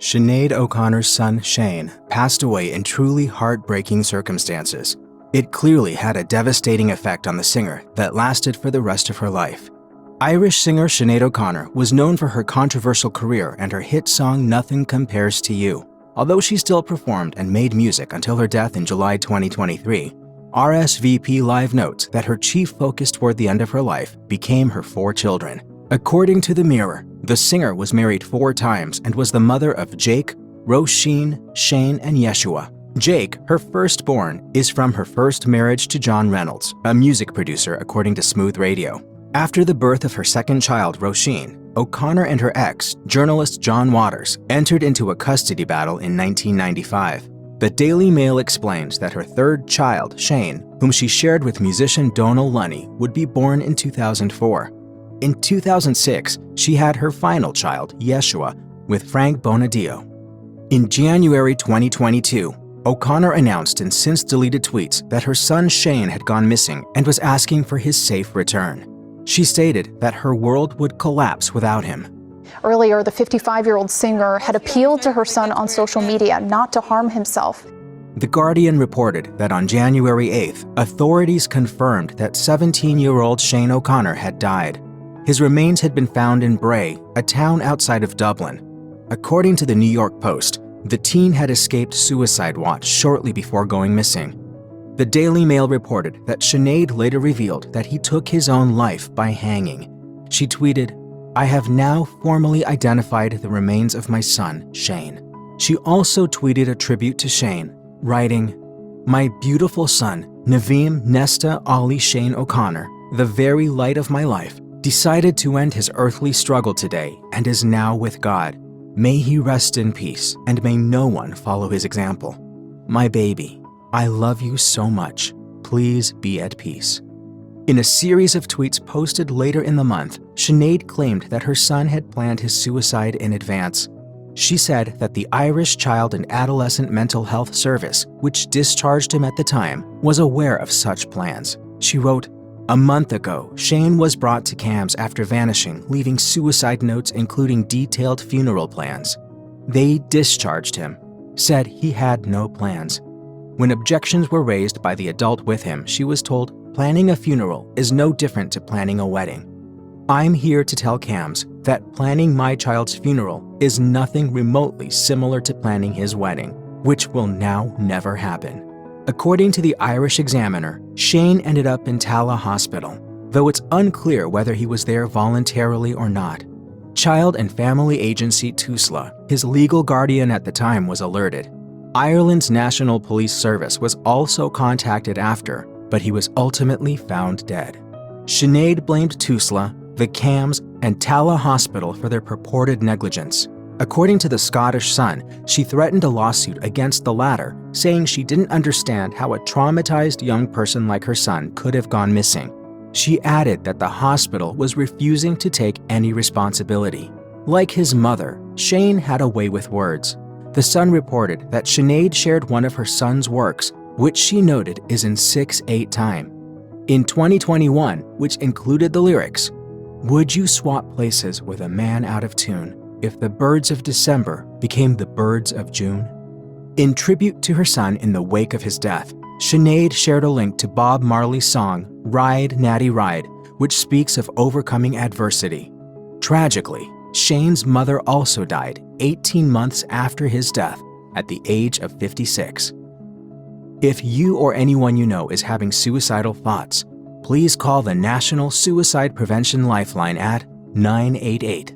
Sinead O'Connor's son, Shane, passed away in truly heartbreaking circumstances. It clearly had a devastating effect on the singer that lasted for the rest of her life. Irish singer Sinead O'Connor was known for her controversial career and her hit song Nothing Compares to You. Although she still performed and made music until her death in July 2023, RSVP Live notes that her chief focus toward the end of her life became her 4 children. According to The Mirror, the singer was married 4 times and was the mother of Jake, Roisin, Shane, and Yeshua. Jake, her firstborn, is from her first marriage to John Reynolds, a music producer according to Smooth Radio. After the birth of her second child, Roisin, O'Connor and her ex, journalist John Waters, entered into a custody battle in 1995. The Daily Mail explains that her third child, Shane, whom she shared with musician Donal Lunny, would be born in 2004. In 2006, she had her final child, Yeshua, with Frank Bonadio. In January 2022, O'Connor announced in since-deleted tweets that her son Shane had gone missing and was asking for his safe return. She stated that her world would collapse without him. Earlier, the 55-year-old singer had appealed to her son on social media not to harm himself. The Guardian reported that on January 8th, authorities confirmed that 17-year-old Shane O'Connor had died. His remains had been found in Bray, a town outside of Dublin. According to the New York Post, the teen had escaped suicide watch shortly before going missing. The Daily Mail reported that Sinead later revealed that he took his own life by hanging. She tweeted, "I have now formally identified the remains of my son, Shane." She also tweeted a tribute to Shane, writing, "My beautiful son, Naveem Nesta Ali Shane O'Connor, the very light of my life, decided to end his earthly struggle today and is now with God. May he rest in peace, and may no one follow his example. My baby, I love you so much. Please be at peace." In a series of tweets posted later in the month, Sinead claimed that her son had planned his suicide in advance. She said that the Irish Child and Adolescent Mental Health Service, which discharged him at the time, was aware of such plans. She wrote, "A month ago, Shane was brought to CAMHS after vanishing, leaving suicide notes including detailed funeral plans. They discharged him, said he had no plans. When objections were raised by the adult with him, she was told, planning a funeral is no different to planning a wedding. I'm here to tell CAMHS that planning my child's funeral is nothing remotely similar to planning his wedding, which will now never happen." According to the Irish Examiner, Shane ended up in Tallaght Hospital, though it's unclear whether he was there voluntarily or not. Child and Family Agency TUSLA, his legal guardian at the time, was alerted. Ireland's National Police Service was also contacted after, but he was ultimately found dead. Sinead blamed TUSLA, the CAMHS, and Tallaght Hospital for their purported negligence. According to the Scottish Sun, she threatened a lawsuit against the latter, saying she didn't understand how a traumatized young person like her son could have gone missing. She added that the hospital was refusing to take any responsibility. Like his mother, Shane had a way with words. The Sun reported that Sinead shared one of her son's works, which she noted is in 6/8 time. In 2021, which included the lyrics, "Would you swap places with a man out of tune if the birds of December became the birds of June?" In tribute to her son in the wake of his death, Sinead shared a link to Bob Marley's song, Ride, Natty Ride, which speaks of overcoming adversity. Tragically, Shane's mother also died 18 months after his death at the age of 56. If you or anyone you know is having suicidal thoughts, please call the National Suicide Prevention Lifeline at 988.